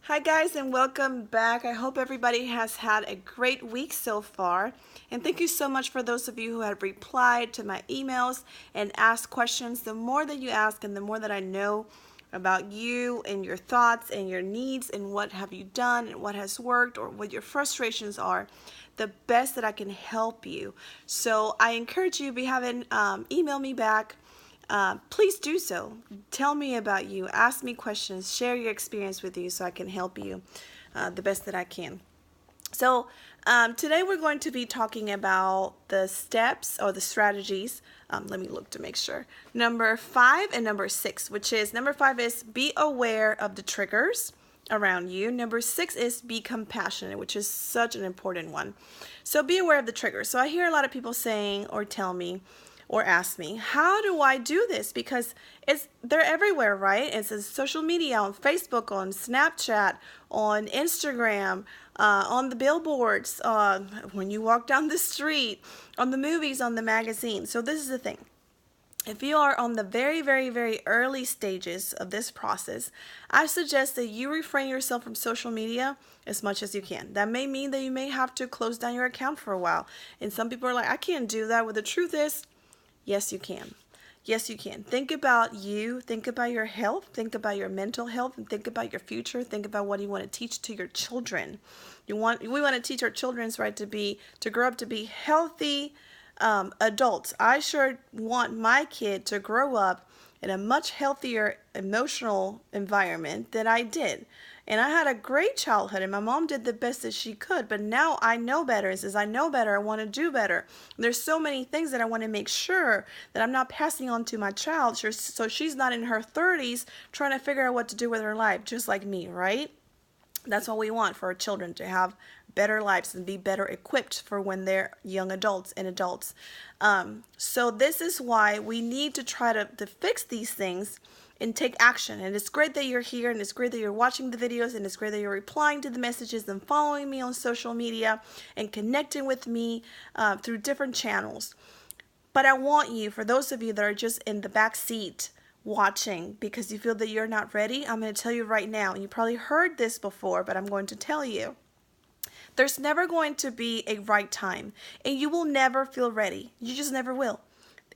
Hi guys, and welcome back. I hope everybody has had a great week so far. And thank you so much for those of you who have replied to my emails and asked questions. The more that you ask and the more that I know about you and your thoughts and your needs and what have you done and what has worked or what your frustrations are, the best that I can help you. So I encourage you, if you haven't, email me back. Please do so. Tell me about you. Ask me questions. Share your experience with you so I can help you the best that I can. So today we're going to be talking about the steps or the strategies. Let me look to make sure. Number 5 and number 6, which is number 5 is be aware of the triggers around you. Number 6 is be compassionate, which is such an important one. So be aware of the triggers. So I hear a lot of people saying or tell me or ask me, how do I do this? Because they're everywhere, right? It's in social media, on Facebook, on Snapchat, on Instagram, on the billboards, when you walk down the street, on the movies, on the magazine. So this is the thing. If you are on the very, very, very early stages of this process, I suggest that you refrain yourself from social media as much as you can. That may mean that you may have to close down your account for a while. And some people are like, I can't do that. Well, the truth is, yes, you can. Yes, you can. Think about you. Think about your health. Think about your mental health, and think about your future. Think about what you want to teach to your children. We want to teach our children's right to grow up to be healthy adults. I sure want my kid to grow up in a much healthier emotional environment than I did. And I had a great childhood, and my mom did the best that she could. But now I know better. It says I know better. I want to do better. There's so many things that I want to make sure that I'm not passing on to my child, so she's not in her 30s trying to figure out what to do with her life, just like me, right? That's what we want for our children, to have better lives and be better equipped for when they're young adults and adults. So this is why we need to try to fix these things and take action. And it's great that you're here, and it's great that you're watching the videos, and it's great that you're replying to the messages and following me on social media and connecting with me through different channels. But I want you, for those of you that are just in the back seat watching because you feel that you're not ready, I'm going to tell you right now. You probably heard this before, but I'm going to tell you. There's never going to be a right time, and you will never feel ready. You just never will.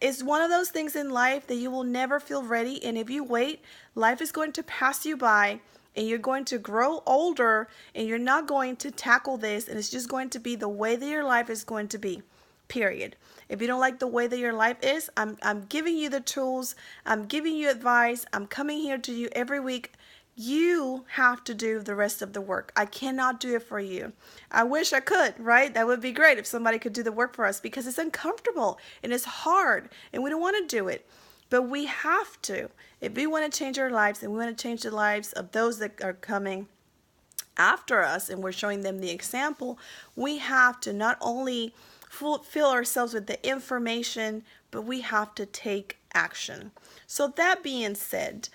It's one of those things in life that you will never feel ready, and if you wait, life is going to pass you by, and you're going to grow older, and you're not going to tackle this, and it's just going to be the way that your life is going to be. Period. If you don't like the way that your life is, I'm giving you the tools. I'm giving you advice. I'm coming here to you every week. You have to do the rest of the work. I cannot do it for you. I wish I could, right? That would be great if somebody could do the work for us, because it's uncomfortable and it's hard and we don't want to do it. But we have to. If we want to change our lives and we want to change the lives of those that are coming after us and we're showing them the example, we have to not only fill ourselves with the information, but we have to take action. So that being said,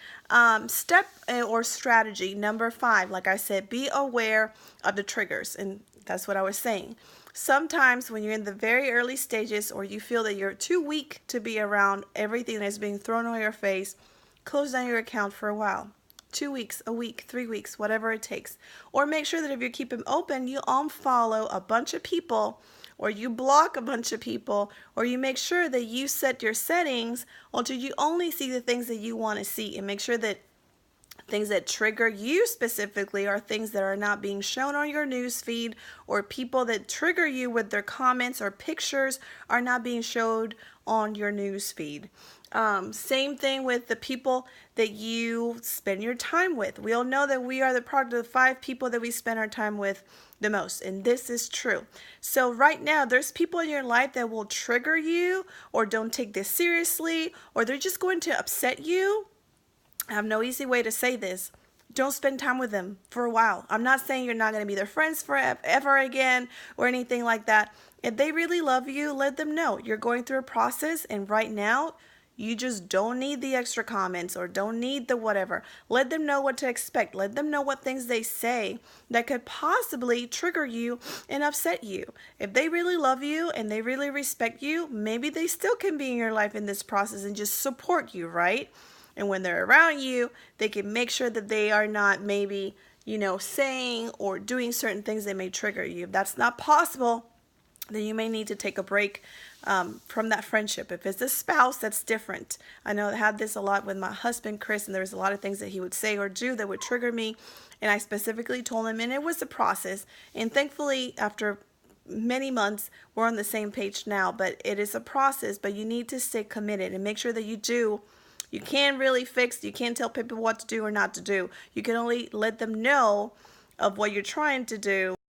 step or strategy number 5, like I said, be aware of the triggers. And that's what I was saying. Sometimes when you're in the very early stages, or you feel that you're too weak to be around everything that's being thrown on your face, close down your account for a while. 2 weeks, a week, 3 weeks, whatever it takes. Or make sure that if you keep them open, you unfollow a bunch of people, or you block a bunch of people, or you make sure that you set your settings until you only see the things that you want to see, and make sure that things that trigger you specifically are things that are not being shown on your news feed, or people that trigger you with their comments or pictures are not being showed on your news feed. Same thing with the people that you spend your time with. We all know that we are the product of the 5 people that we spend our time with the most, and this is true. So right now, there's people in your life that will trigger you, or don't take this seriously, or they're just going to upset you. I have no easy way to say this. Don't spend time with them for a while. I'm not saying you're not going to be their friends forever again or anything like that. If they really love you, let them know you're going through a process, and right now you just don't need the extra comments or don't need the whatever. Let them know what to expect. Let them know what things they say that could possibly trigger you and upset you. If they really love you and they really respect you, maybe they still can be in your life in this process and just support you, right? And when they're around you, they can make sure that they are not maybe saying or doing certain things that may trigger you. If that's not possible, then you may need to take a break from that friendship. If it's a spouse, that's different. I know I had this a lot with my husband, Chris, and there was a lot of things that he would say or do that would trigger me. And I specifically told him, and it was a process. And thankfully, after many months, we're on the same page now. But it is a process, but you need to stay committed and make sure that you do. You can't really fix, you can't tell people what to do or not to do. You can only let them know of what you're trying to do